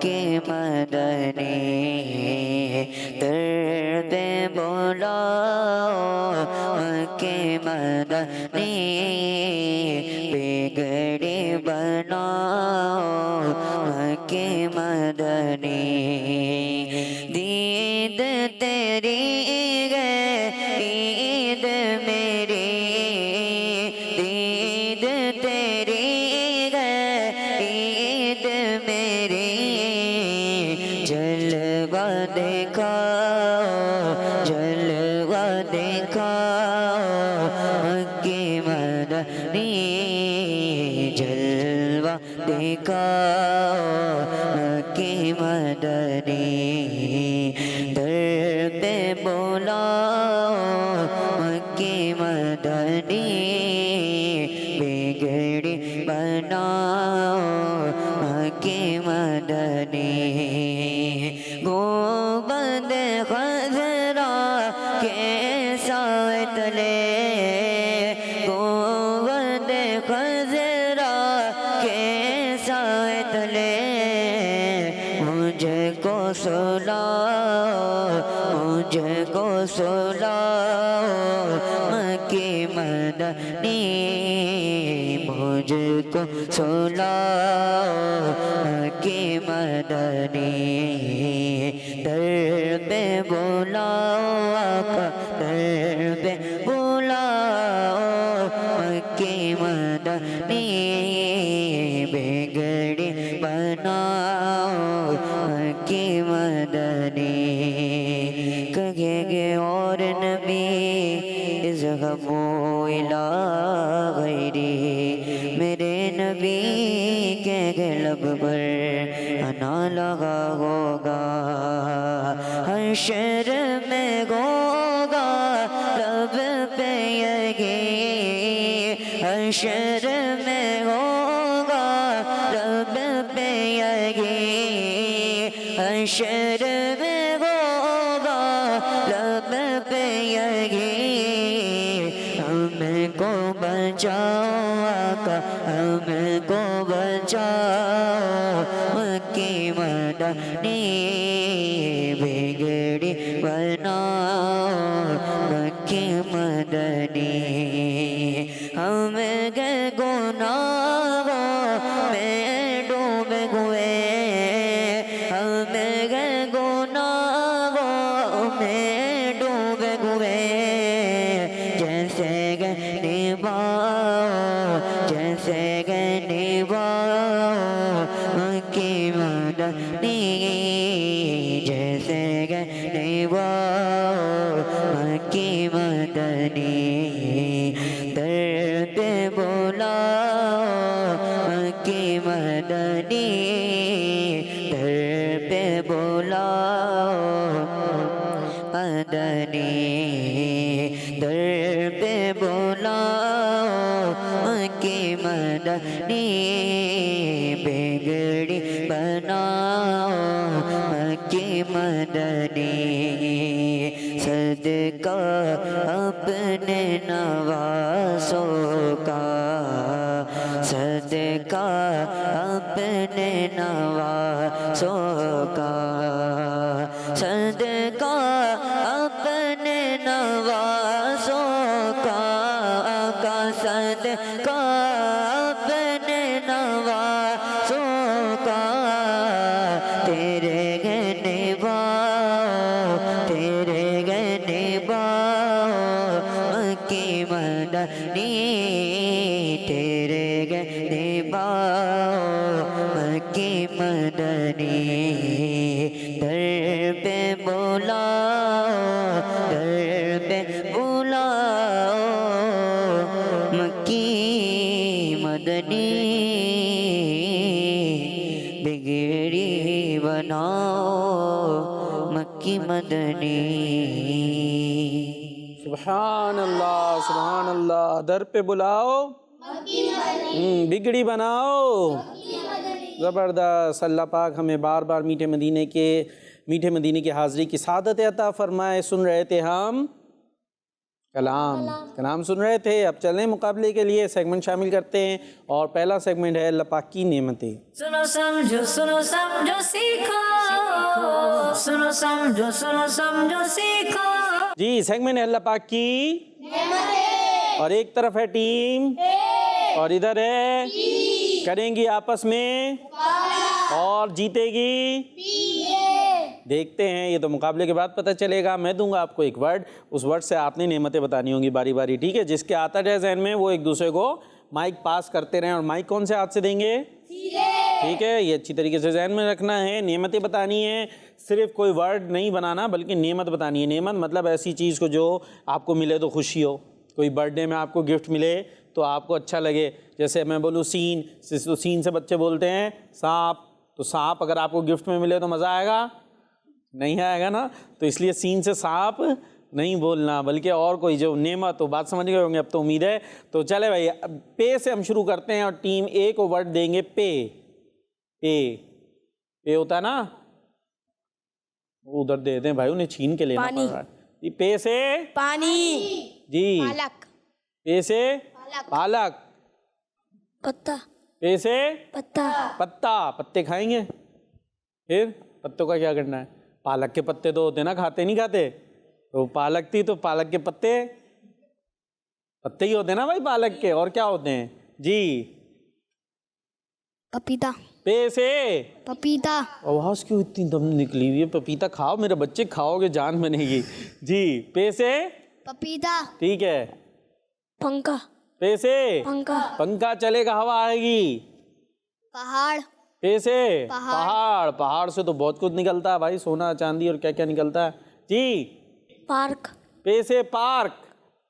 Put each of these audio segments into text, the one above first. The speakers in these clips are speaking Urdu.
مکی مدنی در پہ بلاؤ مکی مدنی بگڑی بناؤ مکی مدنی دید تیری ہے عید میری دید تیری ہے عید میری جلوہ دکھاؤ جلوہ دکھاؤ مکی مدنی جلوہ دکھاؤ مکی مدنی در پہ بلاؤ مکی مدنی بگڑی بناؤ مکی مدنی گنبد خضرا کے سائے تلے گنبد خضرا کے سائے تلے مجھے کو سلاؤ مجھے کو سلاؤ مکی مدنی مجھے کو سلاؤ مکی مدنی در پہ بلاؤ آقا در پہ بلاؤ مکی مدنی بگڑی بناؤ مکی مدنی کہیں گے اور نبی اذهبوا إلى غیری میرے نبی کے لب پر انا لگا ہوگا حشر میں ہوگا لب پہ یگی حشر میں ہوگا لب پہ یگی حشر میں ہوگا لب پہ یگی ہم کو بچاؤ آقا ہم کو بچاؤ مکی مدنی بگڑی بناؤ مکی مدنی ہم گے گناہوں میں ڈوبے ہوئے ہم گے گناہوں میں ڈوبے ہوئے جیسے گے نبھاؤ جیسے گے نبھاؤ مکی مدنی جیسے گے نبھاؤ مکی مدنی در پہ بلاؤ مکی مدنی در پہ بلاؤ مدنی در پہ بلاؤ مکی مدنی بگڑی بناؤ مکی مدنی صدقہ اپنے نوازوں کا صدقہ اپنے نوازوں کا صدقہ اپنے نوازوں کا صدقہ اپنے نوازوں کا تیرے گھنے باؤ تیرے گھنے باؤ مکی مدنی تیرے گھنے باؤ مکی مدنی در پہ بلاؤ در پہ بلاؤ مکی مدنی بگڑی بناؤ مکی مدنی سبحان اللہ در پہ بلاؤ بگڑی بناؤ زبردست اللہ پاک ہمیں بار بار میٹھے مدینے کی حاضری کی سعادت عطا فرمائے. سن رہے تھے ہم کلام کلام سن رہے تھے. اب چلیں مقابلے کے لیے سیگمنٹ شامل کرتے ہیں اور پہلا سیگمنٹ ہے اللہ پاک کی نعمتیں. سنو سمجھو سیکھو سنو سمجھو سیکھو. جی سیگمنٹ ہے اللہ پاک کی اور ایک طرف ہے ٹیم اور ادھر ہے کریں گی آپس میں اور جیتے گی. دیکھتے ہیں, یہ تو مقابلے کے بعد پتہ چلے گا. میں دوں گا آپ کو ایک ورڈ, اس ورڈ سے آپ نے نعمتیں بتانی ہوں گی باری باری, ٹھیک ہے؟ جس کے آتا جائے ذہن میں وہ ایک دوسرے کو مائک پاس کرتے رہیں. اور مائک کون سے ہاتھ سے دیں گے؟ ٹھیک ہے, یہ اچھی طریقے سے ذہن میں رکھنا ہے. نعمتیں بتانی ہیں, صرف کوئی ورڈ نہیں بنانا بلکہ نعمت بتانی ہے. نعمت مطلب ایسی چیز کو جو آپ کو ملے تو خوشی ہو. کوئی برتھ ڈے میں آپ کو گفٹ ملے تو آپ کو اچھا لگے. جیسے میں بولوں سین, تو سین سے بچے بولتے ہیں سانپ, تو سانپ اگر آپ کو گفٹ میں ملے تو مزہ آئے گا؟ نہیں آئے گا نا. تو اس لیے سین سے سانپ نہیں بولنا بلکہ اور کوئی جو نعمت. تو بات سمجھ گئے ہوں گے اب تو امید ہے. تو چلے بھائی پے سے ہم شروع کرتے ہیں اور ٹیم اے کو ورڈ دیں گے پے. پے ہوتا ہے نا, ادھر دے دیں بھائی, انہیں چھین کے لینا پڑ رہا ہے. پے سے پانی. جی, پالک. پے سے پالک. پتا. پے سے پتا. پتا. پتے کھائیں گے؟ پھر پتوں کا کیا کرنا ہے؟ پالک کے پتے تو ہوتے نا, کھاتے نہیں کھاتے. تو پالک تھی تو پالک کے پتے پتے ہی ہوتے نا بھائی پالک کے, اور کیا ہوتے ہیں؟ جی پپیتا. پے سے پپیتا. آواز کیوں اتنی دم نکلی ہوئی ہے؟ پپیتا کھاؤ میرے بچے, کھاؤ گے جان بنے گی. جی پے سے پپیتا. ٹھیک ہے. پنکھا. پے سے پنکھا. پنکھا چلے گا, ہوا آئے گی. پہاڑ. پے سے پہاڑ. پہاڑ سے تو بہت کچھ نکلتا ہے بھائی, سونا چاندی اور کیا کیا نکلتا ہے. جی پارک. پے سے پارک.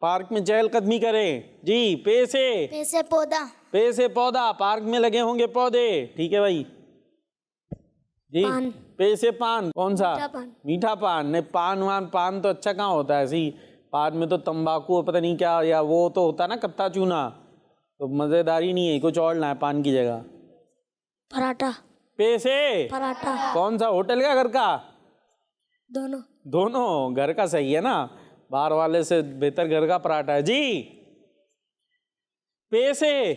پارک میں چہل قدمی کریں. جی پے سے پیسے پودا. پے سے پودا. پارک میں لگے ہوں گے پودے, ٹھیک ہے بھائی. جی پان. پے سے پان. کون سا؟ میٹھا پان. میٹھا پان. نہیں پان وان, پان تو اچھا کہاں ہوتا ہے ایسی. پان میں تو تمباکو پتہ نہیں کیا, یا وہ تو ہوتا نا کتا چونا, تو مزیداری نہیں ہے, کچھ اور نہ ہے پان کی جگہ. پراٹھا. پے سے پراٹھا. کون سا, ہوٹل کا گھر کا؟ دونوں. دونوں. گھر کا صحیح ہے نا, باہر والے سے بہتر گھر کا پراٹھا ہے. جی پے سے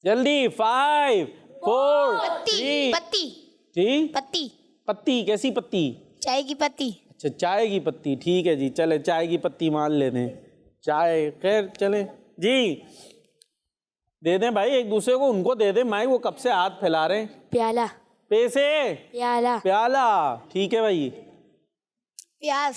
جلدی 5 4 3. پتی. جی پتی. پتی. کیسی پتی؟ چائے کی پتی. اچھا چائے کی پتی, ٹھیک ہے جی. چلے چائے کی پتی مان لیتے ہیں. چائے خیر چلیں. جی دے دیں بھائی ایک دوسرے کو, ان کو دے دیں مائک, وہ کب سے ہاتھ پھیلا رہے ہیں. پیالہ. پے سے پیالہ. پیالہ. ٹھیک ہے بھائی. پیاز.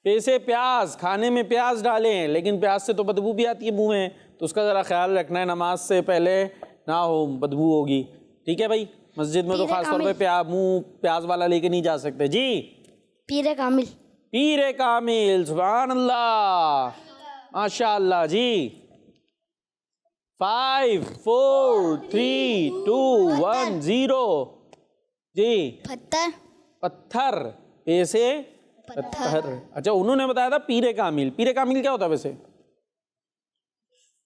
پے سے پیاز. کھانے میں پیاز ڈالیں, لیکن پیاز سے تو بدبو بھی آتی ہے منہ میں, تو اس کا ذرا خیال رکھنا ہے, نماز سے پہلے نہ ہو, بدبو ہوگی. ٹھیک ہے بھائی. مسجد میں تو خاص طور پہ منہ پیاز والا لے کے نہیں جا سکتے. جی پیر کامل. پیر کامل. سبحان اللہ, ماشاء اللہ. جی 5 4 3 2 1 0. جی پتھر. پتھر. پے سے پتھر. اچھا انہوں نے بتایا تھا پیر کامل. پیر کامل کیا ہوتا ہے ویسے,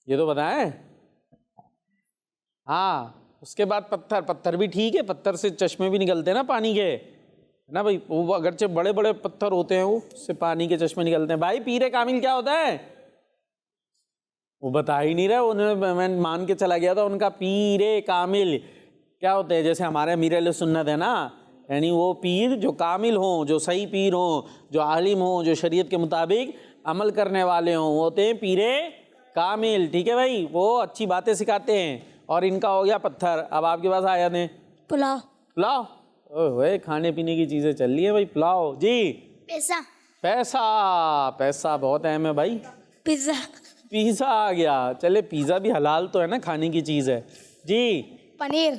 یہ تو بتائیں. ہاں اس کے بعد پتھر. پتھر بھی ٹھیک ہے, پتھر سے چشمے بھی نکلتے ہیں نا پانی کے, نا بھائی. وہ اگرچہ بڑے بڑے پتھر ہوتے ہیں, وہ سے پانی کے چشمے نکلتے ہیں. بھائی پیر کامل کیا ہوتا ہے؟ وہ بتا ہی نہیں رہا. انہوں میں مان کے چلا گیا تھا ان کا پیر کامل کیا ہوتے ہیں. جیسے ہمارے امیر اہل سنت ہے نا, یعنی وہ پیر جو کامل ہوں, جو صحیح پیر ہوں, جو عالم ہوں, جو شریعت کے مطابق عمل کرنے والے ہوں, وہ ہوتے ہیں پیر کامل. ٹھیک ہے بھائی, وہ اچھی باتیں سکھاتے ہیں. اور ان کا ہو گیا پتھر. اب آپ کے پاس آیا تھے پلاؤ. پلاؤ. اوے کھانے پینے کی چیزیں چل رہی ہیں بھائی. پلاؤ. جی پیسہ. پیسہ. پیسہ بہت اہم ہے بھائی. پیزا. پیزا آ گیا. چلے پیزا بھی حلال تو ہے نا, کھانے کی چیز ہے. جی پنیر.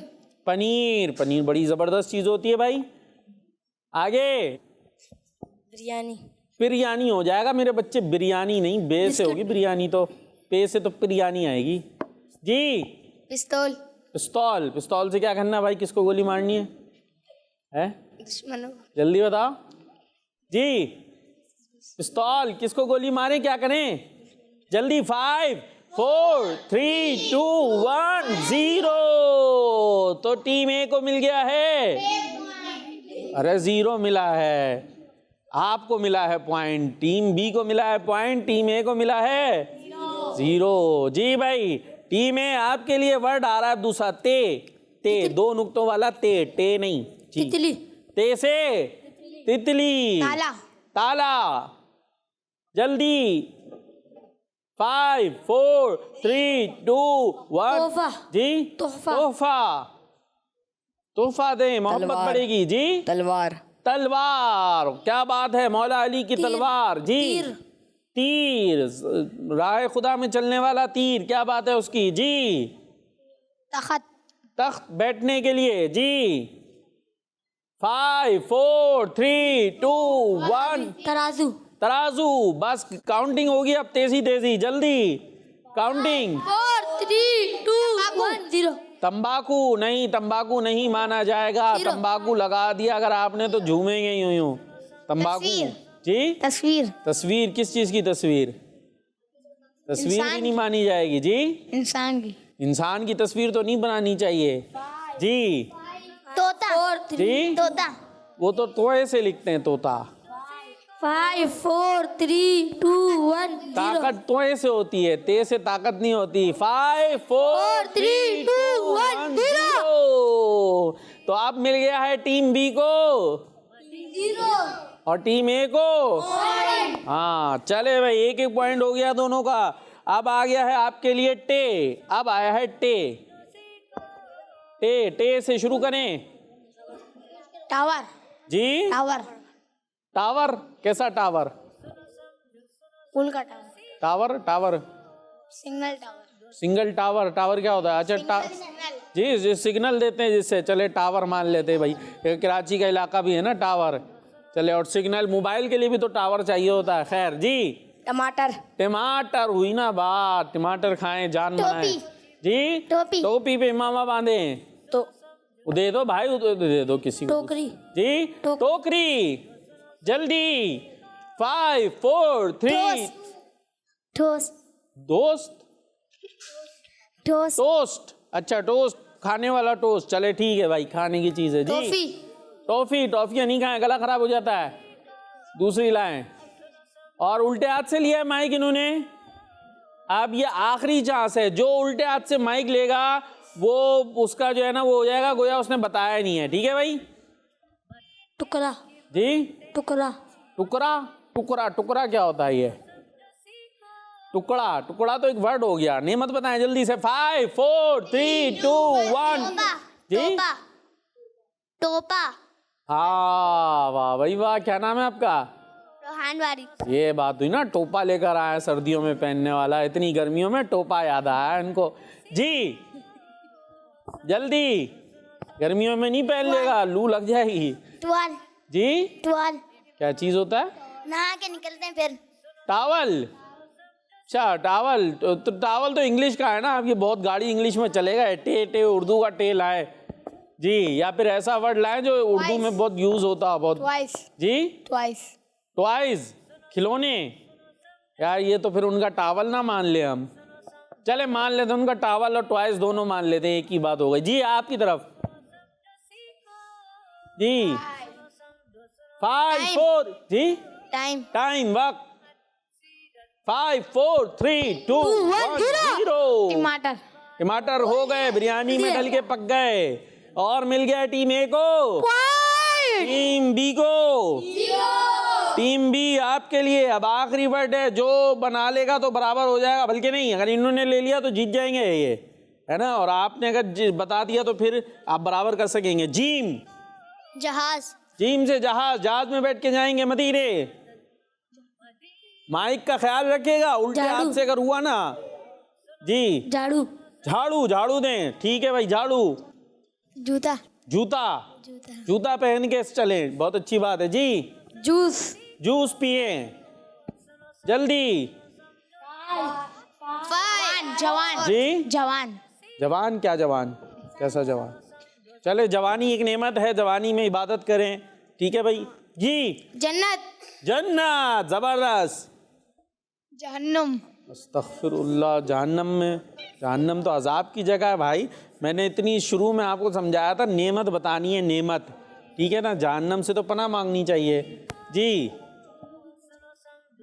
پنیر. پنیر بڑی زبردست چیز ہوتی ہے بھائی. آگے بریانی. بریانی ہو جائے گا میرے بچے. بریانی نہیں, بے سے ہوگی بریانی, تو پے سے تو بریانی آئے گی. جی پستول. پستول. پستول سے کیا کرنا بھائی, کس کو گولی مارنی ہے؟ دشمنوں. جلدی بتاؤ. جی پستول. کس کو گولی ماریں, کیا کریں جلدی. 5 4 3 2 1 0. تو ٹیم اے کو مل گیا ہے, ارے 0 ملا ہے. آپ کو ملا ہے پوائنٹ, ٹیم بی کو ملا ہے پوائنٹ, ٹیم اے کو ملا ہے 0. جی بھائی ٹیم اے آپ کے لیے ورڈ آ رہا ہے دوسرا, تے 2 نقطوں والا تے نہیں جی, تتلی. تے سے تتلی, تالا. تالا. جلدی 5 4 3 2 1. تحفہ. جی تحفہ. تحفہ دیں, محبت تلوار. بڑھے گی. جی تلوار. تلوار, کیا بات ہے, مولا علی کی تلوار. جی تیر, راہ خدا میں چلنے والا تیر, کیا بات ہے اس کی. جی تخت. تخت بیٹھنے کے لیے. جی 5 4 3 2 1. ترازو. ترازو. بس کاؤنٹنگ ہوگی اب, تیزی جلدی کاؤنٹنگ. 4 3 2 1 0. تمباکو نہیں, تمباکو نہیں مانا جائے گا. تمباکو لگا دیا اگر آپ نے تو جھومیں گے یوں. تمباکو. جی تصویر. تصویر, کس چیز کی تصویر؟ تصویر بھی نہیں مانی جائے گی. جی انسان کی. انسان کی تصویر تو نہیں بنانی چاہیے. جی طوطا. جی طوطا. وہ تو توئے سے لکھتے ہیں, طوطا. 5 4 3 2 1 0. طاقت توئے سے ہوتی ہے, تے سے طاقت نہیں ہوتی. 5 4 3 2 1 0. تو اب مل گیا ہے ٹیم بی کو 0 اور ٹیم اے کو. ہاں چلے بھائی, 1 پوائنٹ ہو گیا دونوں کا. اب آ گیا ہے آپ کے لیے ٹے. اب آیا ہے ٹے سے شروع کریں. ٹاور. جی ٹاور. ٹاور, کیسا ٹاور؟ پل کا tower. Tower single tower. Single tower کیا ہوتا ہے؟ اچھا جی سگنل دیتے ہیں جس سے, چلے ٹاور مان لیتے بھائی, کراچی کا علاقہ بھی ہے نا ٹاور. چلے, اور سگنل موبائل کے لیے بھی تو ٹاور چاہیے ہوتا ہے. خیر جی ٹماٹر ہوئی نا بات, ٹماٹر کھائیں جان بنائیں. جی ٹوپی پہ امامہ باندھیں. تو دے دو بھائی, دے دو کسی کو. ٹوکری. جی ٹوکری. جلدی 5 4 3. ٹھوس. دوست, ٹھوس. ٹوسٹ. اچھا ٹوسٹ, کھانے والا ٹوسٹ. چلے ٹھیک ہے بھائی, کھانے کی چیز ہے. جی ٹافیاں نہیں کھائیں, گلا خراب ہو جاتا ہے. دوسری لائیں. اور الٹے ہاتھ سے لیا ہے مائک انہوں نے. اب یہ آخری چانس ہے, جو الٹے ہاتھ سے مائک لے گا وہ اس کا جو ہے نا وہ ہو جائے گا گویا اس نے بتایا نہیں ہے. ٹھیک ہے بھائی. ٹکڑا. جی ٹکڑا. ٹکڑا کیا ہوتا ہے؟ یہ ٹکڑا تو ایک ورڈ ہو گیا. نعمت بتائیں جلدی سے. 5 4 3 2 1. جی ٹوپا. ہاں واہ بھائی واہ, کیا نام ہے آپ کا؟ روحان وارث. یہ بات ہوئی نا, ٹوپا لے کر آیا سردیوں میں پہننے والا, اتنی گرمیوں میں ٹوپا یاد آیا ان کو. جی جلدی, گرمیوں میں نہیں پہن لے گا, لو لگ جائے گی. ٹوال. جی ٹوال. کیا چیز ہوتا ہے؟ نہا کے نکلتے ہیں پھر. ٹاول. اچھا ٹاول, تو ٹاول تو انگلش کا ہے نا. اب یہ بہت گاڑی انگلش میں چلے گا, ٹے اردو کا ٹے لائے. جی یا پھر ایسا ورڈ لائیں جو اردو میں بہت یوز ہوتا ہے بہت. ٹوائس. جی ٹوائز, کھلونے. یار یہ تو پھر ان کا ٹاول نہ مان لے ہم. چلے مان لیتے ان کا ٹاول اور ٹوائز دونوں مان لیتے ہیں, ایک ہی بات ہو گئی. جی آپ کی طرف. جی 5 4. جی ٹائم, وقت. 5 4 3 2 1 0. ٹماٹر ہو گئے, بریانی میں ڈل کے پک گئے. اور مل گیا ٹیم اے کو, ٹیم بی کو. ٹیم بی آپ کے لیے اب آخری ورڈ ہے, جو بنا لے گا تو برابر ہو جائے گا, بلکہ نہیں, اگر انہوں نے لے لیا تو جیت جائیں گے یہ, ہے نا. اور آپ نے اگر بتا دیا تو پھر آپ برابر کر سکیں گے. جیم. جہاز. جیم سے جہاز, جہاز میں بیٹھ کے جائیں گے مدینے. مائک کا خیال رکھے گا, الٹے ہاتھ سے اگر ہوا نا. جی جھاڑو دیں. ٹھیک ہے بھائی, جھاڑو. جوتا پہن کے چلیں, بہت اچھی بات ہے. جی جوس پیئیں جلدی. جی جوان, کیا جوان, کیسا جوان؟ چلے جوانی ایک نعمت ہے, جوانی میں عبادت کریں. ٹھیک ہے بھائی. جی جنت, زبردست. جہنم. استغفر اللہ. جہنم تو عذاب کی جگہ ہے بھائی. میں نے اتنی شروع میں آپ کو سمجھایا تھا, نعمت بتانی ہے, نعمت. ٹھیک ہے نا, جہنم سے تو پناہ مانگنی چاہیے. جی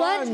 1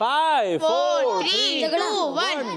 5 4 3 2 1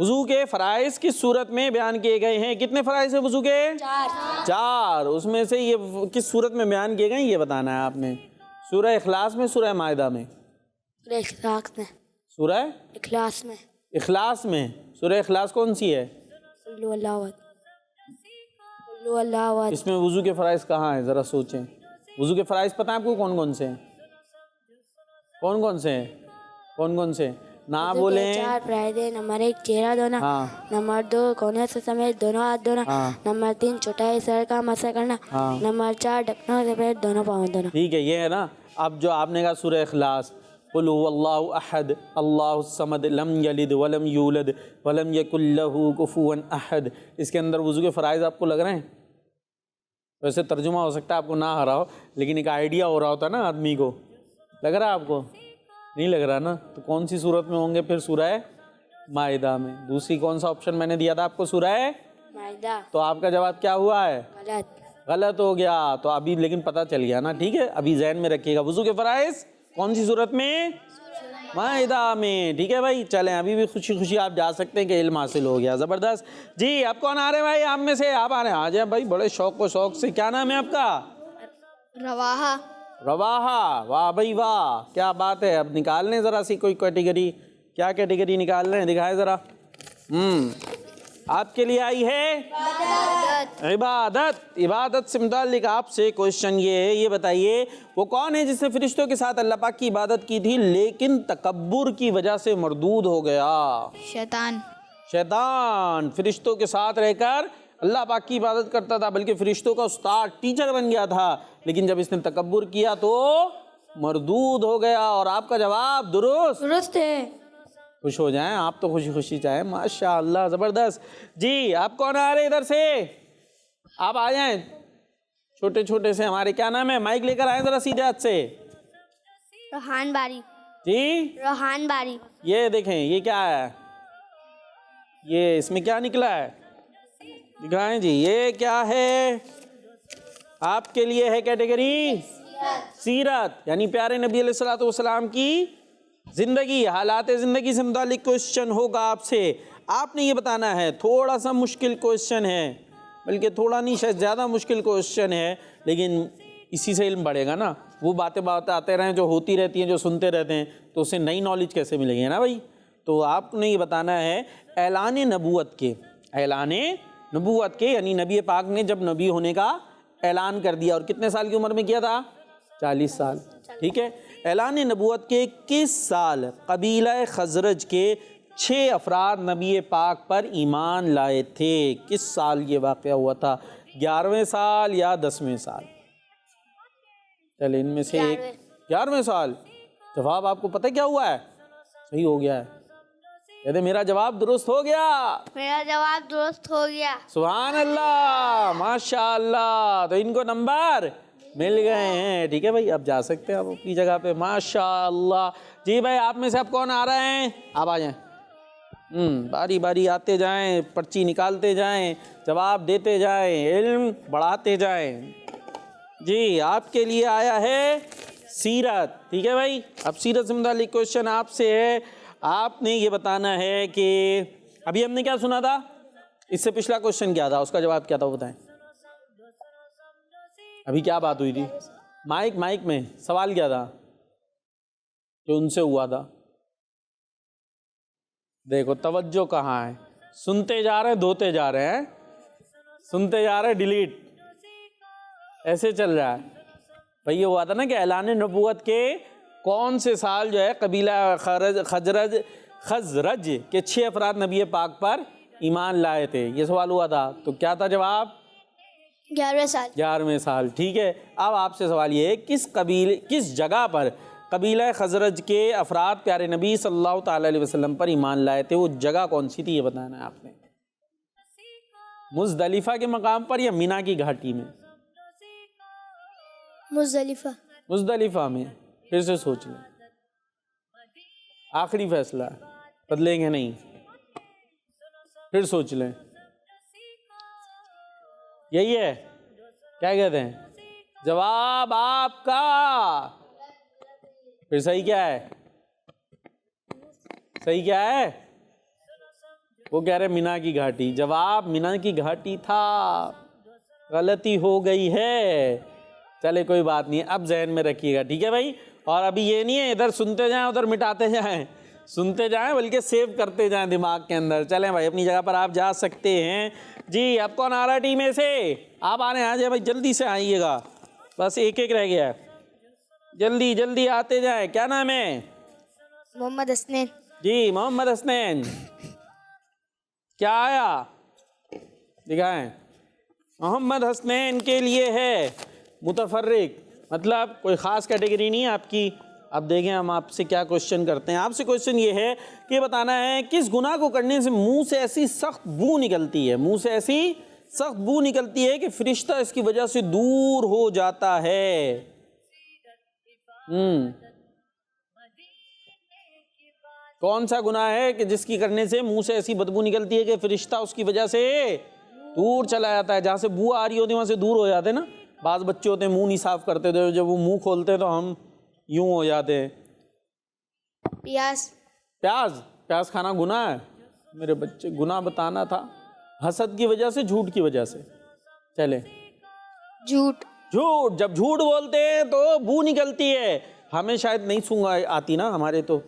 وضو کے فرائض کس صورت میں بیان کیے گئے ہیں؟ کتنے فرائض ہیں وضو کے؟ 4. اس میں سے یہ کس صورت میں بیان کیے گئے ہیں یہ بتانا ہے آپ نے. سورہ اخلاص میں، سورہ مائدہ میں؟ اخلاص میں. سورہ اخلاص میں. اخلاص میں. سورہ اخلاص کون سی ہے؟ قل اللہ احد. قل اللہ احد. اس میں وضو کے فرائض کہاں ہیں ذرا سوچیں. وضو کے فرائض پتہ ہے آپ کو کون کون سے ہیں؟ کون کون سے ہیں؟ کون کون سے؟ نہ بولیں. 4 فرائض ہیں. نمبر 1 چہرہ دھونا. ہاں. نمبر 2 کونے سے سمیت دونوں ہاتھ دھونا. ہاں. نمبر 3 چوٹائی سر کا مسح کرنا. ہاں. نمبر 4 ڈھکنوں سے پہلے دونوں پاؤں دھونا. ٹھیک ہے، یہ ہے نا. اب جو آپ نے کہا سورہ اخلاص، قل هو اللہ احد اللہ الصمد لم یلد ولم یولد ولم یکن لہ کفوا احد، اس کے اندر وضو کے فرائض آپ کو لگ رہے ہیں؟ ویسے ترجمہ ہو سکتا ہے آپ کو نہ آ رہا ہو، لیکن ایک آئیڈیا ہو رہا ہوتا ہے نا آدمی کو. لگ رہا ہے آپ کو؟ نہیں لگ رہا نا. تو کون سی صورت میں ہوں گے پھر؟ سورہ مائدہ میں. دوسری کون سا آپشن میں نے دیا تھا آپ کو؟ سورہ مائدہ. تو آپ کا جواب کیا ہوا ہے؟ غلط ہو گیا. تو ابھی لیکن پتہ چل گیا نا. ٹھیک ہے، ابھی ذہن میں رکھیے گا. وضو کے فرائض کون سی صورت میں؟ مائدہ میں. ٹھیک ہے بھائی، چلیں ابھی بھی خوشی خوشی آپ جا سکتے ہیں کہ علم حاصل ہو گیا. زبردست. جی اب کون آ رہے ہیں بھائی آپ میں سے؟ آپ آ رہے ہیں، آ جائیں بھائی بڑے شوق و شوق سے. کیا نام ہے آپ کا؟ رواحہ. رواحہ. واہ بھائی واہ، کیا بات ہے. اب نکال لیں ذرا سی کوئی کیٹیگری. کیا کیٹیگری نکال رہے ہیں؟ دکھائیں ذرا. آپ کے لیے آئی ہے عبادت. عبادت سے متعلق آپ سے کوشچن یہ ہے، یہ بتائیے وہ کون ہے جس نے فرشتوں کے ساتھ اللہ پاک کی عبادت کی تھی لیکن تکبر کی وجہ سے مردود ہو گیا؟ شیطان. شیطان. فرشتوں کے ساتھ رہ کر اللہ پاک کی عبادت کرتا تھا، بلکہ فرشتوں کا استاد ٹیچر بن گیا تھا، لیکن جب اس نے تکبر کیا تو مردود ہو گیا. اور آپ کا جواب درست ہے. خوش ہو جائیں آپ تو، خوشی خوشی چاہیں. ماشاء اللہ، زبردست. جی آپ کون آ رہے ادھر سے؟ آپ آ جائیں چھوٹے چھوٹے سے. ہمارے کیا نام ہے؟ مائک لے کر آئیں ذرا سیدھے ہاتھ سے. روحان باری. جی روحان باری. یہ دیکھیں یہ کیا ہے؟ یہ اس میں کیا نکلا ہے؟ دکھائیں جی. یہ کیا ہے آپ کے لیے؟ ہے کیٹیگری سیرت، یعنی پیارے نبی علیہ الصلوۃ والسلام کی زندگی، حالات زندگی سے متعلق کوشچن ہوگا آپ سے. آپ نے یہ بتانا ہے. تھوڑا سا مشکل کوشچن ہے، بلکہ تھوڑا نہیں شاید زیادہ مشکل کوشچن ہے، لیکن اسی سے علم بڑھے گا نا. وہ باتیں آتے رہیں جو ہوتی رہتی ہیں، جو سنتے رہتے ہیں، تو اس سے نئی نالج کیسے ملے گی نا بھائی. تو آپ نے یہ بتانا ہے اعلان نبوت کے یعنی نبی پاک نے جب نبی ہونے کا اعلان کر دیا، اور کتنے سال کی عمر میں کیا تھا؟ 40 سال. ٹھیک ہے. اعلان نبوت کے کس سال قبیلہ خزرج کے 6 افراد نبی پاک پر ایمان لائے تھے؟ کس سال یہ واقعہ ہوا تھا؟ 11ویں سال یا 10ویں سال؟ چلے ان میں سے ایک. 11ویں سال. جواب آپ کو پتہ کیا ہوا ہے؟ صحیح ہو گیا ہے. کہتے میرا جواب درست ہو گیا. میرا جواب درست ہو گیا. سبحان اللہ، ماشاء اللہ. تو ان کو نمبر مل گئے ہیں. ٹھیک ہے بھائی، اب جا سکتے ہیں آپ اپنی جگہ پہ. ماشاء اللہ. جی بھائی آپ میں سے اب کون آ رہے ہیں؟ آپ آ جائیں. باری باری آتے جائیں، پرچی نکالتے جائیں، جواب دیتے جائیں، علم بڑھاتے جائیں. جی آپ کے لیے آیا ہے سیرت. ٹھیک ہے بھائی، اب سیرت سے متعلق کوشچن آپ سے ہے. آپ نے یہ بتانا ہے کہ ابھی ہم نے کیا سنا تھا؟ اس سے پچھلا کوشچن کیا تھا؟ اس کا جواب کیا تھا وہ بتائیں. ابھی کیا بات ہوئی تھی؟ مائک میں سوال کیا تھا جو ان سے ہوا تھا؟ دیکھو توجہ کہاں ہے. سنتے جا رہے ہیں، دھوتے جا رہے ہیں، سنتے جا رہے ہیں، ڈیلیٹ ایسے چل رہا ہے. بھئی یہ ہوا تھا نا کہ اعلان نبوت کے کون سے سال جو ہے قبیلہ خزرج کے 6 افراد نبی پاک پر ایمان لائے تھے؟ یہ سوال ہوا تھا. تو کیا تھا جواب؟ 11ویں سال. 11ویں سال. ٹھیک ہے. اب آپ سے سوال یہ ہے کس جگہ پر قبیلہ خزرج کے افراد پیارے نبی صلی اللہ تعالی علیہ وسلم پر ایمان لائے تھے؟ وہ جگہ کون سی تھی یہ بتانا ہے آپ نے. مزدلفہ کے مقام پر یا مینا کی گھاٹی میں؟ مزدلفہ میں. پھر سے سوچ لیں، آخری فیصلہ ہے، بدلیں گے نہیں. پھر سوچ لیں. یہی ہے؟ کیا کہتے ہیں؟ جواب آپ کا پھر صحیح کیا ہے؟ صحیح کیا ہے؟ وہ کہہ رہے مینا کی گھاٹی، جواب مینا کی گھاٹی تھا، غلطی ہو گئی ہے۔ چلے کوئی بات نہیں، اب ذہن میں رکھیے گا، ٹھیک ہے بھائی؟ اور ابھی یہ نہیں ہے ادھر سنتے جائیں ادھر مٹاتے جائیں، سنتے جائیں بلکہ سیو کرتے جائیں دماغ کے اندر۔ چلیں بھائی اپنی جگہ پر آپ جا سکتے ہیں۔ جی اب کون آ رہا ہے ٹیم میں سے؟ آپ آ جائیں بھائی، جلدی سے آئیے گا، بس ایک ایک رہ گیا ہے، جلدی جلدی آتے جائیں۔ کیا نام ہے؟ محمد حسنین۔ جی محمد حسنین، کیا آیا دکھائیں؟ محمد حسنین کے لیے ہے متفرق، مطلب کوئی خاص کیٹیگری نہیں ہے آپ کی۔ اب دیکھیں ہم آپ سے کیا کوشچن کرتے ہیں۔ آپ سے کوشچن یہ ہے کہ بتانا ہے کس گناہ کو کرنے سے منہ سے ایسی سخت بو نکلتی ہے، منہ سے ایسی سخت بو نکلتی ہے کہ فرشتہ اس کی وجہ سے دور ہو جاتا ہے۔ کون سا گناہ ہے کہ جس کی کرنے سے منہ سے ایسی بدبو نکلتی ہے کہ فرشتہ اس کی وجہ سے دور چلا جاتا ہے؟ جہاں سے بو آ رہی ہوتی ہے وہاں سے دور ہو جاتے ہیں نا۔ بعض بچے ہوتے ہیں منہ نہیں صاف کرتے تھے، جب وہ منہ کھولتے تو ہم یوں ہو جاتے ہیں۔ پیاز۔ پیاز؟ پیاز کھانا گناہ ہے؟ میرے بچے گناہ بتانا تھا، حسد کی وجہ سے، جھوٹ کی وجہ سے۔ چلے جھوٹ۔ جھوٹ، جب جھوٹ بولتے ہیں تو بو نکلتی ہے۔ ہمیں شاید نہیں سونگا آتی نا، ہمارے تو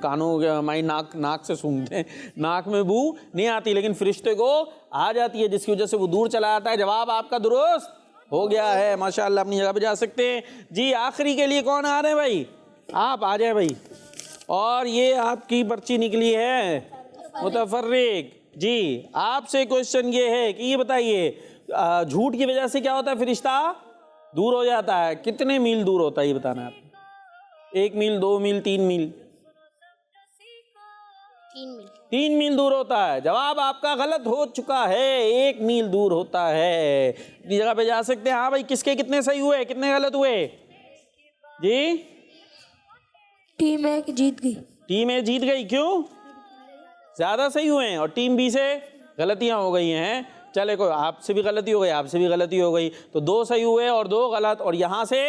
کانوں ہماری ناک سے سونگتے ہیں، ناک میں بو نہیں آتی، لیکن فرشتے کو آ جاتی ہے جس کی وجہ سے وہ دور چلا جاتا ہے۔ جواب آپ کا درست ہو گیا ہے، ماشاءاللہ اپنی جگہ پہ جا سکتے ہیں۔ جی آخری کے لیے کون آ رہے ہیں بھائی؟ آپ آ جائیں بھائی، اور یہ آپ کی پرچی نکلی ہے متفرق۔ جی آپ سے کوشچن یہ ہے کہ یہ بتائیے جھوٹ کی وجہ سے کیا ہوتا ہے؟ فرشتہ دور ہو جاتا ہے۔ کتنے میل دور ہوتا ہے یہ بتانا ہے آپ کو؟ 1 میل، 2 میل، 3 میل؟ 3 میل۔ 3 میل دور ہوتا ہے۔ جواب آپ کا غلط ہو چکا ہے، 1 میل دور ہوتا ہے۔ اپنی جگہ پہ جا سکتے ہیں۔ ہاں بھائی کس کے کتنے صحیح ہوئے، کتنے غلط ہوئے؟ جی ٹیم اے جیت گئی۔ ٹیم اے جیت گئی، کیوں؟ زیادہ صحیح ہوئے ہیں، اور ٹیم بی سے غلطیاں ہو گئی ہیں۔ چلے کوئی، آپ سے بھی غلطی ہو گئی، آپ سے بھی غلطی ہو گئی، تو 2 صحیح ہوئے اور 2 غلط، اور یہاں سے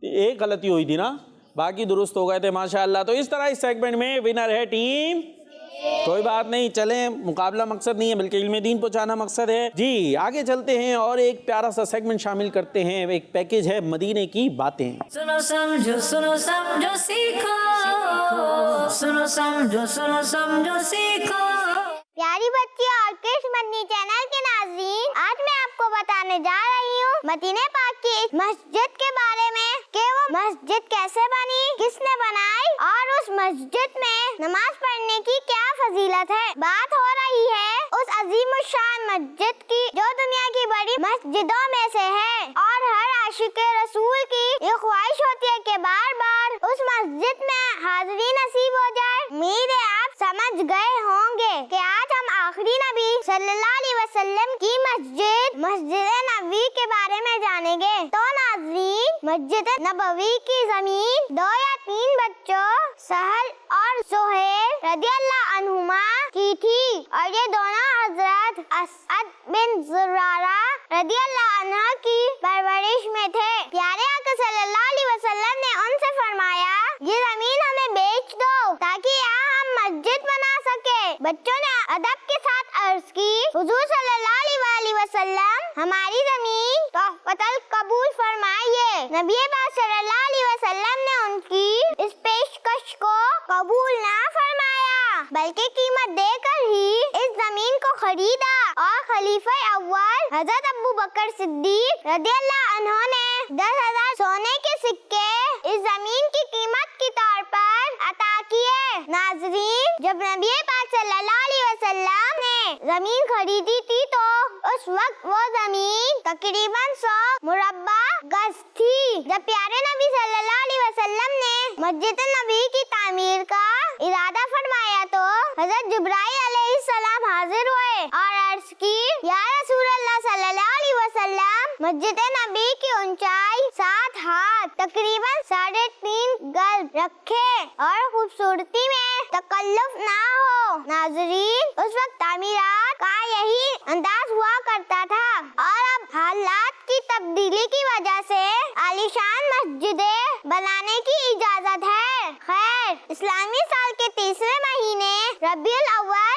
1 غلطی ہوئی تھی نا، باقی درست ہو گئے تھے ماشاءاللہ۔ تو اس طرح اس سیگمنٹ میں ونر ہے ٹیم، کوئی بات نہیں، چلیں مقابلہ مقصد نہیں ہے بلکہ علم دین پہنچانا مقصد ہے۔ جی آگے چلتے ہیں اور ایک پیارا سا سیگمنٹ شامل کرتے ہیں، ایک پیکیج ہے مدینے کی باتیں۔ سنو سمجھو سیکھو، سنو سمجھو سیکھو۔ پیاری بچی اور کرش مدنی چینل کے ناظرین، آج میں آپ کو بتانے جا رہی ہوں مدینہ پاک کی اس مسجد کے بارے میں کہ وہ مسجد کیسے بنی، کس نے بنائی، اور اس مسجد میں نماز پڑھنے کی کیا فضیلت ہے۔ بات ہو رہی ہے اس عظیم الشان مسجد کی جو دنیا کی بڑی مسجدوں میں سے ہے، اور ہر عاشق رسول کی یہ خواہش ہوتی ہے کہ بار بار اس مسجد میں حاضری نصیب ہو جائے۔ امید ہے آپ سمجھ گئے ہوں گے کہ آج ہم آخری نبی صلی اللہ علیہ وسلم کی مسجد نبوی کے بارے میں جانیں گے۔ تو ناظرین، مسجد نبوی کی زمین 2 یا 3 بچوں سہل اور سہیل رضی اللہ عنہما کی تھی، اور یہ دونوں حضرت اسعد بن زرارہ رضی اللہ عنہ کی پرورش میں تھے۔ پیارے آقا صلی اللہ علیہ وسلم نے ان سے فرمایا، یہ زمین ہمیں بیچ دو تاکہ یہاں ہم مسجد بنا سکے۔ بچوں نے ادب کے ساتھ عرض کی، حضور صلی اللہ علیہ وسلم ہماری زمین تحفۃ قبول فرمائیے۔ نبی پاک صلی اللہ علیہ وسلم نے ان کی اس پیشکش کو قبول نہ فرمایا بلکہ قیمت دے کر ہی اس زمین کو خریدا، اور خلیفہ اول حضرت ابو بکر صدیق رضی اللہ عنہ نے 10,000 سونے کے سکے اس زمین کی قیمت کے طور پر عطا کیے۔ ناظرین، جب نبی پاک صلی اللہ علیہ وسلم نے زمین خریدی تھی تو اس وقت وہ زمین تقریباً 100 مربع گز تھی۔ جب پیارے نبی صلی اللہ علیہ وسلم نے مسجد نبی کی تعمیر کا ارادہ فرمایا تو حضرت جبرائیل علیہ السلام حاضر ہوئے اور عرض کی، یا رسول اللہ صلی اللہ علیہ وسلم، مسجد نبی کی اونچائی 7 ہاتھ تقریباً 3.5 گز رکھے اور خوبصورتی میں تکلف نہ ہو۔ ناظرین، اس وقت تعمیرات کا یہی انداز ہوا کرتا تھا، اور اب حالات کی تبدیلی کی وجہ سے عالیشان مسجدیں بنانے کی اجازت ہے۔ خیر، اسلامی سال کے 30ویں مہینے ربیع الاول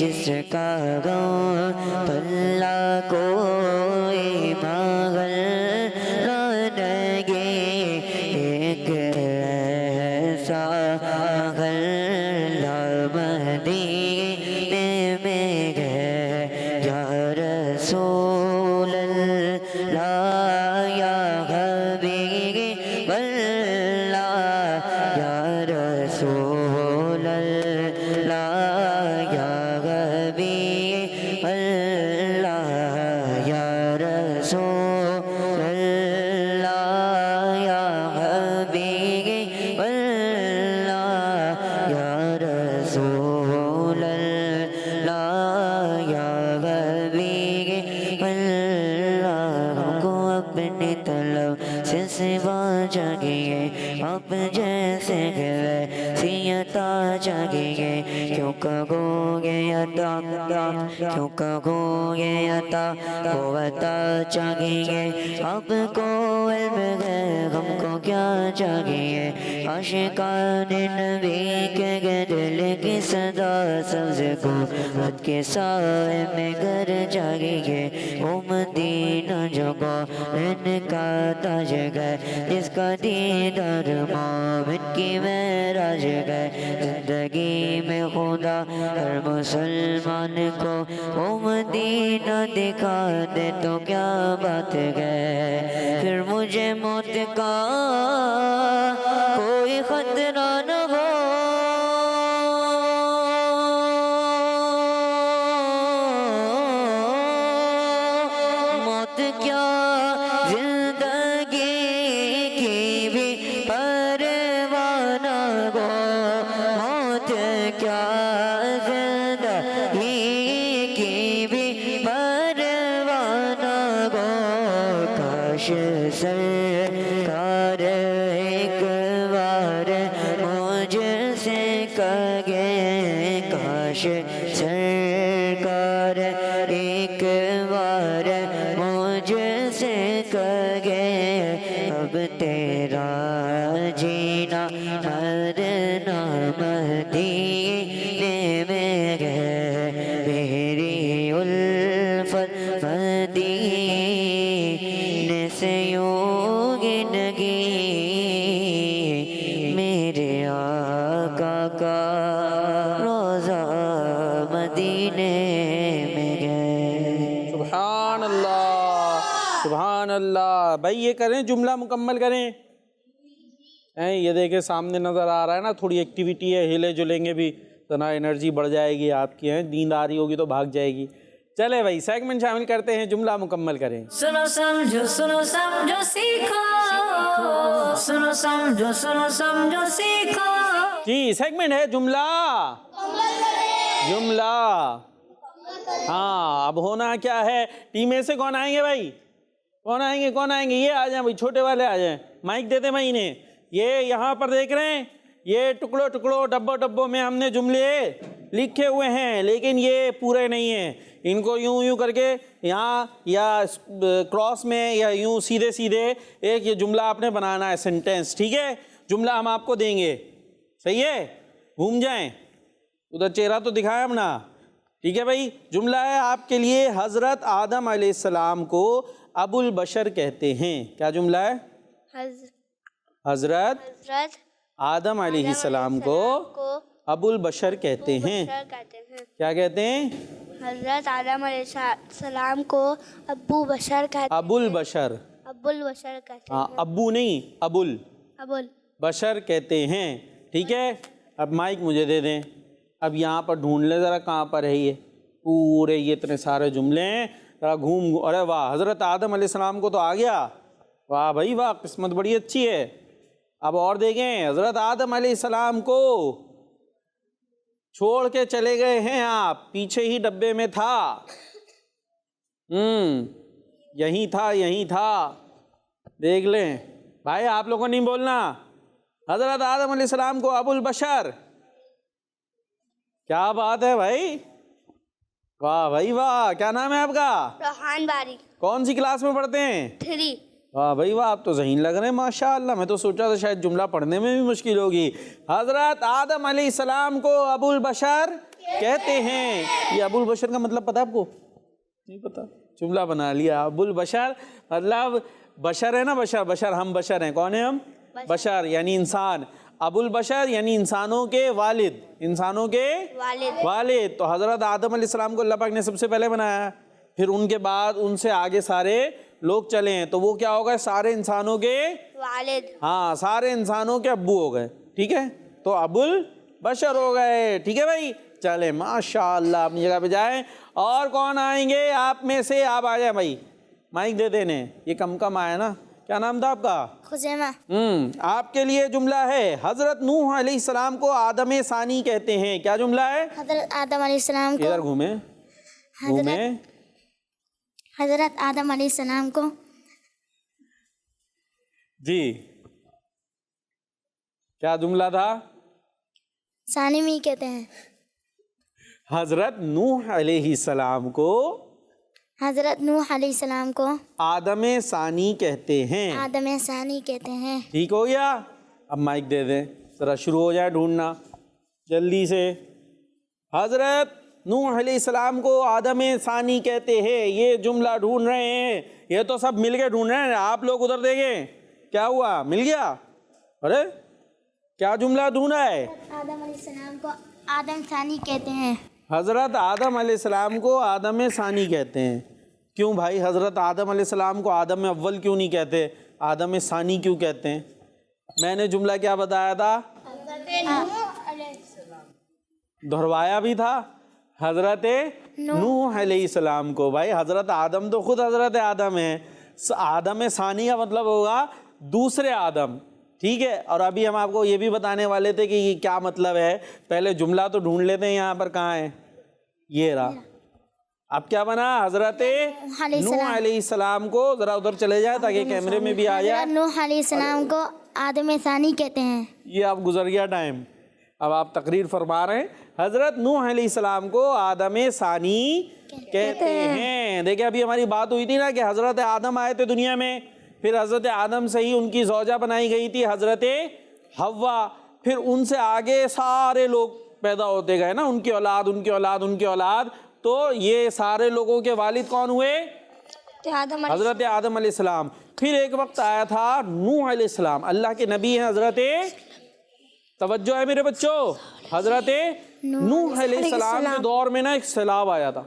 جس کا غم پلہ کوئی مغل رانگے ایک ایسا غلہ مدینے میں گئے یا رسول اللہ یا حبیب اللہ یا رسول اللہ یا حبیب اللہ یا رسول اللہ یا حبیب اللہ یا رسول اللہ یا حبیب اللہ ہم کو اپنی طلب سے سوا چاہیے اب جیسے ویسی عطا چاہیے کیوں کہو گے عطا کیوں کہو گے عطا وہ عطا چاہیے آپ کو علم ہے ہم کو کیا چاہیے عاشقان نبی کے دل کی صدا سبز کو خود کے سائے میں گھر چاہیے وہ مدینہ جگہ ان کا تاج گئے جس کا دیدار مومن کی معراج گئے زندگی میں خدا ہر مسلمان کو وہ مدینہ دکھا دے تو کیا بات گئے پھر مجھے موت کا کوئی خطرہ نہ ہو موت کیا زندگی کی بھی پرواہ نہ ہو موت کیا زندگی کی بھی پرواہ نہ ہو کاش سرکار ایک بار مجھ سے کہے کاش سرکار ایک بار مجھ سے کہے اب تیرا جینا مرنا مدینے میں ہے میری الفت مدینے سے یوں گنگی میرے آقا کا روزہ مدینے میں گئے سبحان اللہ سبحان اللہ بھائی یہ کریں جملہ مکمل کریں یہ دیکھیں سامنے نظر آ رہا ہے نا تھوڑی ایکٹیویٹی ہے ہلے جلیں گے بھی تو نا انرجی بڑھ جائے گی آپ کی نیند آ رہی ہوگی تو بھاگ جائے گی چلے بھائی سیگمنٹ شامل کرتے ہیں جملہ مکمل کریں سنو سمجھو سیکھو سنو سمجھو سیکھو جی سیگمنٹ ہے جملہ جملہ ہاں اب ہونا کیا ہے ٹیم میں سے کون آئیں گے بھائی کون آئیں گے یہ آ جائیں بھائی چھوٹے والے آ جائیں مائک دیتے بھائی انہیں یہ یہاں پر دیکھ رہے ہیں یہ ٹکڑوں ڈبوں میں ہم نے جملے لکھے ہوئے ہیں لیکن یہ پورے نہیں ہیں ان کو یوں کر کے یہاں یا کراس میں یا یوں سیدھے ایک یہ جملہ آپ نے بنانا ہے سینٹینس ٹھیک ہے جملہ ہم آپ کو دیں گے صحیح ہے گھوم جائیں ادھر چہرہ تو دکھائیں اپنا ٹھیک ہے بھائی جملہ ہے آپ کے لیے حضرت آدم علیہ السلام کو ابو البشر کہتے ہیں کیا جملہ ہے حضرت آدم علیہ السلام کو ابو البشر کہتے ہیں کیا کہتے ہیں حضرت آدم علیہ السلام کو ابو بشر کہتے ہیں ابو البشر کہتے ہیں ہاں ابو نہیں ابول بشر کہتے ہیں ٹھیک ہے اب مائک مجھے دے دیں اب یہاں پر ڈھونڈ لیں ذرا کہاں پر ہے یہ پورے یہ اتنے سارے جملے ہیں ذرا گھوم ارے واہ حضرت آدم علیہ السلام کو تو آ گیا واہ بھائی واہ قسمت بڑی اچھی ہے اب اور دیکھیں حضرت آدم علیہ السلام کو چھوڑ کے چلے گئے ہیں آپ پیچھے ہی ڈبے میں تھا یہیں تھا دیکھ لیں بھائی آپ لوگوں نہیں بولنا حضرت آدم علیہ السلام کو ابو البشر کیا بات ہے بھائی واہ بھائی واہ کیا نام ہے آپ کا روحان باری کون سی کلاس میں پڑھتے ہیں 3 واہ بھائی واہ آپ تو ذہین لگ رہے ہیں ماشاءاللہ میں تو سوچا تھا شاید جملہ پڑھنے میں بھی مشکل ہوگی حضرت آدم علیہ السلام کو ابو البشر کہتے ہیں. یہ ابو البشر کا مطلب پتہ آپ کو؟ نہیں پتا؟ جملہ بنا لیا. ابو البشر مطلب بشر ہے نا، بشر ہم بشر ہیں. کون ہیں ہم؟ بشر یعنی انسان. ابو البشر یعنی انسانوں کے والد، انسانوں کے والد. تو حضرت آدم علیہ السلام کو اللہ پاک نے سب سے پہلے بنایا، پھر ان کے بعد ان سے آگے سارے لوگ چلے ہیں، تو وہ کیا ہو گئے؟ سارے انسانوں کے والد. ہاں، سارے انسانوں کے ابو ہو گئے. ٹھیک ہے، تو ابو البشر ہو گئے. ٹھیک ہے بھائی، چلیں ماشاء اللہ اپنی جگہ پہ جائیں. اور کون آئیں گے آپ میں سے؟ آپ آ جائیں بھائی، مائک دے دینے. یہ کم آیا نا. کیا نام تھا آپ کا؟ خزیمہ. آپ کے لیے جملہ ہے. حضرت نوح علیہ السلام کو آدم ثانی کہتے ہیں. کیا جملہ ہے؟ حضرت آدم علیہ السلام کو ادھر گھومیں. حضرت آدم علیہ السلام کو جی کیا جملہ تھا؟ ثانی بھی کہتے ہیں. حضرت نوح علیہ السلام کو حضرت نوح علیہ السلام کو آدم ثانی کہتے ہیں. آدم ثانی کہتے ہیں. ٹھیک ہو گیا؟ اب مائک دے دیں، ذرا شروع ہو جائے ڈھونڈنا جلدی سے. حضرت نوح علیہ السلام کو آدم ثانی کہتے ہیں. یہ جملہ ڈھونڈ رہے ہیں. یہ تو سب مل کے ڈھونڈ رہے ہیں. آپ لوگ ادھر دیکھیں کیا ہوا، مل گیا؟ ارے کیا جملہ ڈھونڈا ہے؟ آدم علیہ السلام کو آدم ثانی کہتے ہیں. حضرت آدم علیہ السلام کو آدم ثانی کہتے ہیں. کیوں بھائی؟ حضرت آدم علیہ السلام کو آدم اول کیوں نہیں کہتے، آدم ثانی کیوں کہتے ہیں؟ میں نے جملہ کیا بتایا تھا؟ دہروایا بھی تھا. حضرت نوح علیہ السلام کو. بھائی حضرت آدم تو خود حضرت آدم ہے. آدم ثانی کا مطلب ہوگا دوسرے آدم. ٹھیک ہے، اور ابھی ہم آپ کو یہ بھی بتانے والے تھے کہ یہ کیا مطلب ہے. پہلے جملہ تو ڈھونڈ لیتے ہیں. یہاں پر کہاں ہے؟ یہ رہا. اب کیا بنا؟ حضرت نوح علیہ السلام کو، ذرا ادھر چلے جائے تاکہ کیمرے میں بھی آ جائے. حضرت نوح علیہ السلام کو آدم ثانی کہتے ہیں. یہ اب گزر گیا ٹائم، اب آپ تقریر فرما رہے ہیں. حضرت نوح علیہ السلام کو آدم ثانی کہتے ہیں. دیکھیں ابھی ہماری بات ہوئی تھی نا کہ حضرت آدم آئے تھے دنیا میں، پھر حضرت آدم سے ہی ان کی زوجہ بنائی گئی تھی حضرت حوا. پھر ان سے آگے سارے لوگ پیدا ہوتے گئے نا، ان کی اولاد ان کی اولاد ان کی اولاد. تو یہ سارے لوگوں کے والد کون ہوئے؟ حضرت آدم علیہ السلام. پھر ایک وقت آیا تھا نوح علیہ السلام، اللہ کے نبی ہیں. حضرت توجہ ہے میرے بچوں، حضرت نوح علیہ السلام کے دور میں نا ایک سیلاب آیا تھا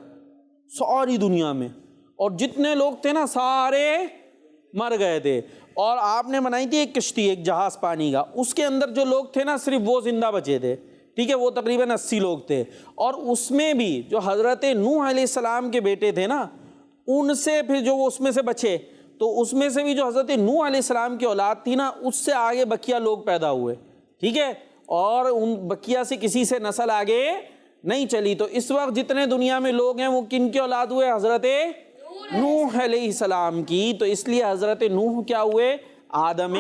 ساری دنیا میں، اور جتنے لوگ تھے نا سارے مر گئے تھے. اور آپ نے بنائی تھی ایک کشتی، ایک جہاز پانی کا. اس کے اندر جو لوگ تھے نا صرف وہ زندہ بچے تھے. ٹھیک ہے، وہ تقریباً 80 لوگ تھے. اور اس میں بھی جو حضرت نوح علیہ السلام کے بیٹے تھے نا، ان سے پھر جو وہ اس میں سے بچے، تو اس میں سے بھی جو حضرت نوح علیہ السلام کی اولاد تھی نا، اس سے آگے بقیہ لوگ پیدا ہوئے. ٹھیک ہے، اور ان بقیہ سے کسی سے نسل آگے نہیں چلی. تو اس وقت جتنے دنیا میں لوگ ہیں وہ کن کے اولاد ہوئے؟ حضرت نوح علیہ السلام کی. تو اس لیے حضرت نوح کیا ہوئے؟ آدم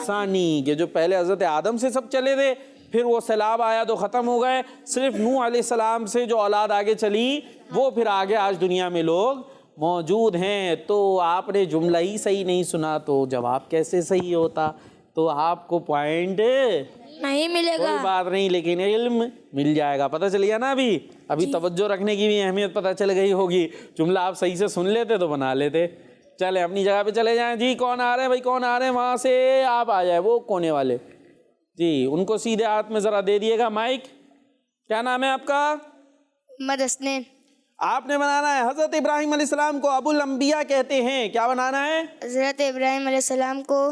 ثانی کے. جو پہلے حضرت آدم سے سب چلے تھے، پھر وہ سیلاب آیا تو ختم ہو گئے. صرف نوح علیہ السلام سے جو اولاد آگے چلی وہ پھر آگے آج دنیا میں لوگ موجود ہیں. تو آپ نے جملہ ہی صحیح نہیں سنا تو جواب کیسے صحیح ہوتا؟ تو آپ کو پوائنٹ نہیں ملے کوئی بات نہیں، لیکن علم مل جائے گا. پتہ چل گیا نا؟ ابھی توجہ رکھنے کی بھی اہمیت پتہ چل گئی ہوگی. جملہ آپ صحیح سے سن لیتے تو بنا لیتے. چلے اپنی جگہ پہ چلے جائیں. جی کون آ رہے ہیں بھائی؟ کون آ رہے ہیں وہاں سے؟ آپ آ جائے، وہ کونے والے. جی ان کو سیدھے ہاتھ میں ذرا دے دیے گا مائک. کیا نام ہے آپ کا؟ محمد حسنین. آپ نے بنانا ہے حضرت ابراہیم علیہ السلام کو ابو الانبیاء کہتے ہیں. کیا بنانا ہے؟ حضرت ابراہیم علیہ السلام کو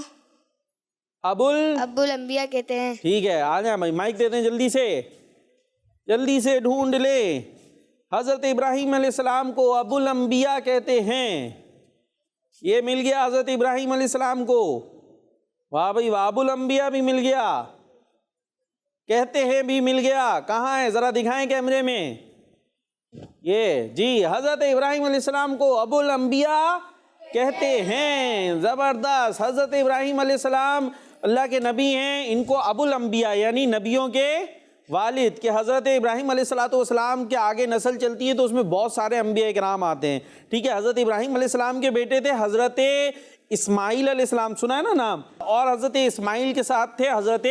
ابو الانبیاء کہتے ہیں. ٹھیک ہے، آ جائیں بھائی، مائک دے دیں جلدی سے ڈھونڈ لیں. حضرت ابراہیم علیہ السلام کو ابو الانبیاء کہتے ہیں. یہ مل گیا حضرت ابراہیم علیہ السلام کو. واہ بھائی واہ، ابو الانبیاء بھی مل گیا، کہتے ہیں بھی مل گیا. کہاں ہے؟ ذرا دکھائیں کیمرے میں. یہ جی حضرت ابراہیم علیہ السلام کو ابو الانبیاء کہتے ہیں. زبردست. حضرت ابراہیم علیہ السلام اللہ کے نبی ہیں. ان کو ابو الانبیاء یعنی نبیوں کے والد. کہ حضرت ابراہیم علیہ السلام کے آگے نسل چلتی ہے تو اس میں بہت سارے انبیاء کرام آتے ہیں. ٹھیک ہے، حضرت ابراہیم علیہ السلام کے بیٹے تھے حضرت اسماعیل علیہ السلام، سنا ہے نا نام؟ اور حضرت اسماعیل کے ساتھ تھے حضرت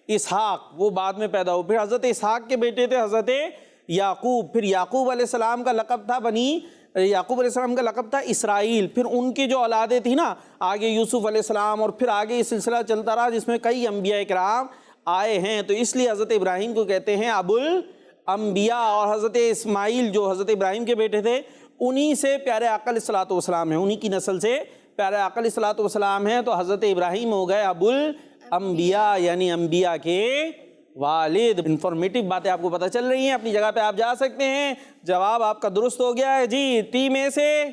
اسحاق، وہ بعد میں پیدا ہوئے. پھر حضرت اسحاق کے بیٹے تھے حضرت یعقوب، پھر یعقوب علیہ السلام کا لقب تھا یعقوب علیہ السلام کا لقب تھا اسرائیل، پھر ان کی جو اولادیں تھیں نا آگے یوسف علیہ السلام، اور پھر آگے یہ سلسلہ چلتا رہا جس میں کئی انبیاء کرام آئے ہیں، تو اس لیے حضرت ابراہیم کو کہتے ہیں ابو الانبیاء، اور حضرت اسماعیل جو حضرت ابراہیم کے بیٹے تھے انہی سے پیارے آقا علیہ الصلوۃ والسلام ہیں، انہی کی نسل سے پیارے آقا علیہ الصلوۃ والسلام ہیں، تو حضرت ابراہیم ہو گئے ابو الانبیاء یعنی انبیاء کے والد۔ انفارمیٹیو باتیں آپ کو پتہ چل رہی ہیں، اپنی جگہ پہ آپ جا سکتے ہیں۔ جواب آپ کا درست ہو گیا ہے جی، ٹیم اے سے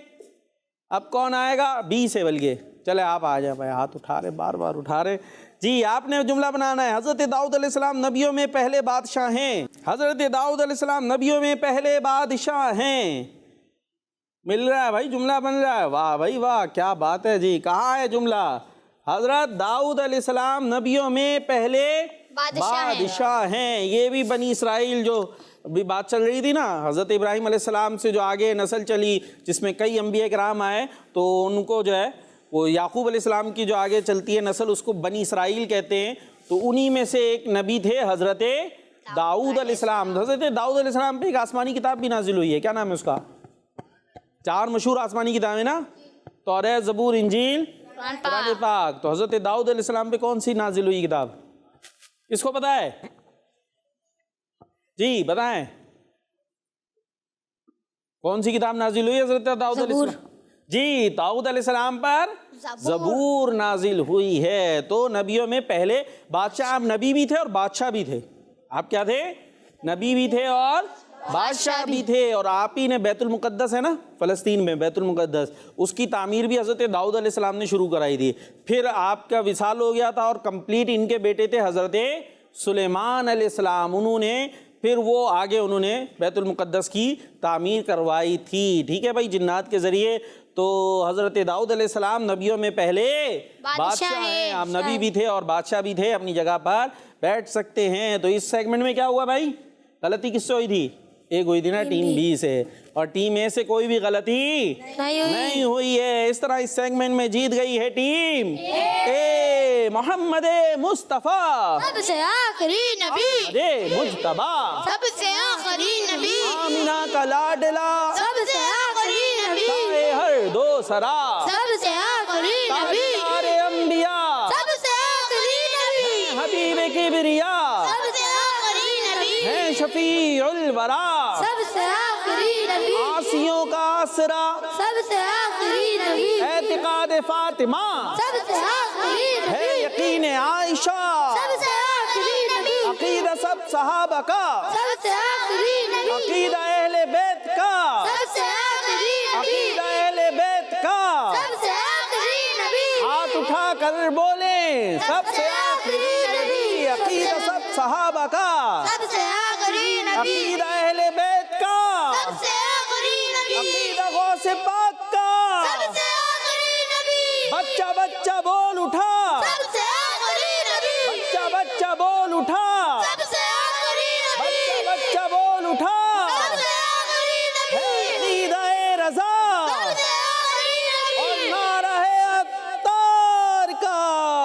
اب کون آئے گا؟ بی سے، بلکہ چلے آپ آ جائیں بھائی، ہاتھ اٹھا رہے بار بار اٹھا رہے جی۔ آپ نے جملہ بنانا ہے، حضرت داؤد علیہ السلام نبیوں میں پہلے بادشاہ ہیں، حضرت داؤد علیہ السلام نبیوں میں پہلے بادشاہ ہیں۔ مل رہا ہے بھائی، جملہ بن رہا ہے، واہ بھائی واہ، کیا بات ہے جی۔ کہاں ہے جملہ؟ حضرت داؤد علیہ السلام نبیوں میں پہلے بادشاہ ہیں۔ یہ بھی بنی اسرائیل جو بھی بات چل رہی تھی نا، حضرت ابراہیم علیہ السلام سے جو آگے نسل چلی جس میں کئی انبیاء کرام آئے، تو ان کو جو ہے وہ یعقوب علیہ السلام کی جو آگے چلتی ہے نسل اس کو بنی اسرائیل کہتے ہیں، تو انہی میں سے ایک نبی تھے حضرت داؤد علیہ السلام۔ حضرت داؤد علیہ السلام پہ ایک آسمانی کتاب بھی نازل ہوئی ہے، کیا نام ہے اس کا؟ 4 مشہور آسمانی کتابیں نا، توریت، زبور، انجیل، قرآن پاک۔ تو حضرت داؤد علیہ السلام پہ کون سی نازل ہوئی کتاب؟ کس کو پتہ ہے جی؟ بتائیں کون سی کتاب نازل ہوئی حضرت داؤد علیہ السلام؟ جی، داؤد علیہ السلام پر زبور نازل ہوئی ہے۔ تو نبیوں میں پہلے بادشاہ، آپ نبی بھی تھے اور بادشاہ بھی تھے۔ آپ کیا تھے؟ نبی بھی تھے اور بادشاہ بھی تھے، اور آپ ہی نے بیت المقدس ہے نا فلسطین میں، بیت المقدس، اس کی تعمیر بھی حضرت داؤد علیہ السلام نے شروع کرائی تھی۔ پھر آپ کا وصال ہو گیا تھا اور کمپلیٹ ان کے بیٹے تھے حضرت سلیمان علیہ السلام، انہوں نے پھر وہ آگے انہوں نے بیت المقدس کی تعمیر کروائی تھی۔ ٹھیک ہے بھائی، جنات کے ذریعے۔ تو حضرت داؤد علیہ السلام نبیوں میں پہلے بادشاہ ہیں، آپ نبی بھی تھے اور بادشاہ بھی تھے، اپنی جگہ پر بیٹھ سکتے ہیں۔ تو اس سیگمنٹ میں کیا ہوا بھائی؟ غلطی کس سے ہوئی تھی؟ ایک ہوئی تھی نا ٹیم بی سے، اور ٹیم اے سے کوئی بھی غلطی نہیں ہوئی ہے۔ اس طرح اس سیگمنٹ میں جیت گئی ہے ٹیم اے۔ محمد مصطفیٰ سب سے آخری نبی، مجتبی سب سے آخری نبی، آمینہ کا لاڈلا، سب سے آخری نبی، سائے ہر دو سرا، سب سے آخری نبی، تاجدار انبیاء، سب سے آخری نبی، حبیب کبریا، سب سے آخری نبی، ہیں شفیع الورا، سب سے آخری نبی، عاصیوں کا آسرا، سب سے آخری نبی، اعتقاد فاطمہ، سب سے آخری ہے نبی، یقین عائشہ، سب سے آخری نبی، عقیدہ سب صحابہ کا، سب سے آخری نبی، عقیدہ اہل بیت کا، سب سے آخری نبی، عقیدہ اہل بیت کا، سب سے آخری نبی، ہاتھ اٹھا کر بولیں سب سے آخری نبی، عقیدہ سب صحابہ کا، سب سے آخری نبی، عقیدہ اہل بیت کا، سب سے آخری نبی، عقیدہ غوث پاک کا، سب سے آخری نبی، بچہ بچہ بول اٹھا، سب سے آخری نبی، بچہ بچہ بول اٹھا، سب سے آخری نبی، بچہ بچہ بول اٹھا، سب سے آخری ہے نبی، عقیدہ رضا سب سے آخری نبی، اور نعرہ عطار کا۔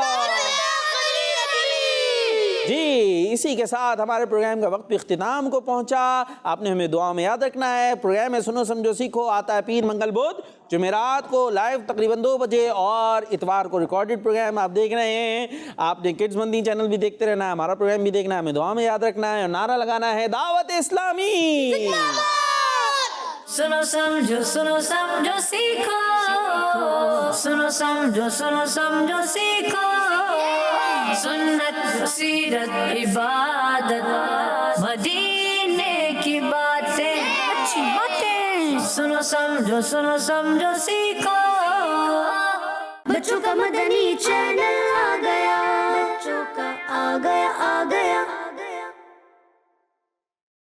آخری نبی۔ جی، اسی کے ساتھ ہمارے پروگرام کا وقت اختتام کو پہنچا۔ آپ نے ہمیں دعا میں یاد رکھنا ہے۔ پروگرام ہے سنو سمجھو سیکھو، آتا ہے پیر منگل بدھ جمعرات کو لائیو تقریباً 2 بجے، اور اتوار کو ریکارڈڈ پروگرام آپ دیکھ رہے ہیں۔ آپ نے کڈز مندی چینل بھی دیکھتے رہنا ہے، ہمارا پروگرام بھی دیکھنا ہے، ہمیں دعا میں یاد رکھنا ہے، اور نعرہ لگانا ہے دعوت اسلامی۔ سنو سمجھو سیکھو، سنو سمجھو سیکھو، سنت سیرت عبادت مدینے کی باتیں، اچھی باتیں، سنو سمجھو سیکھو۔ بچوں کا مدنی چینل آ گیا، بچوں کا آ گیا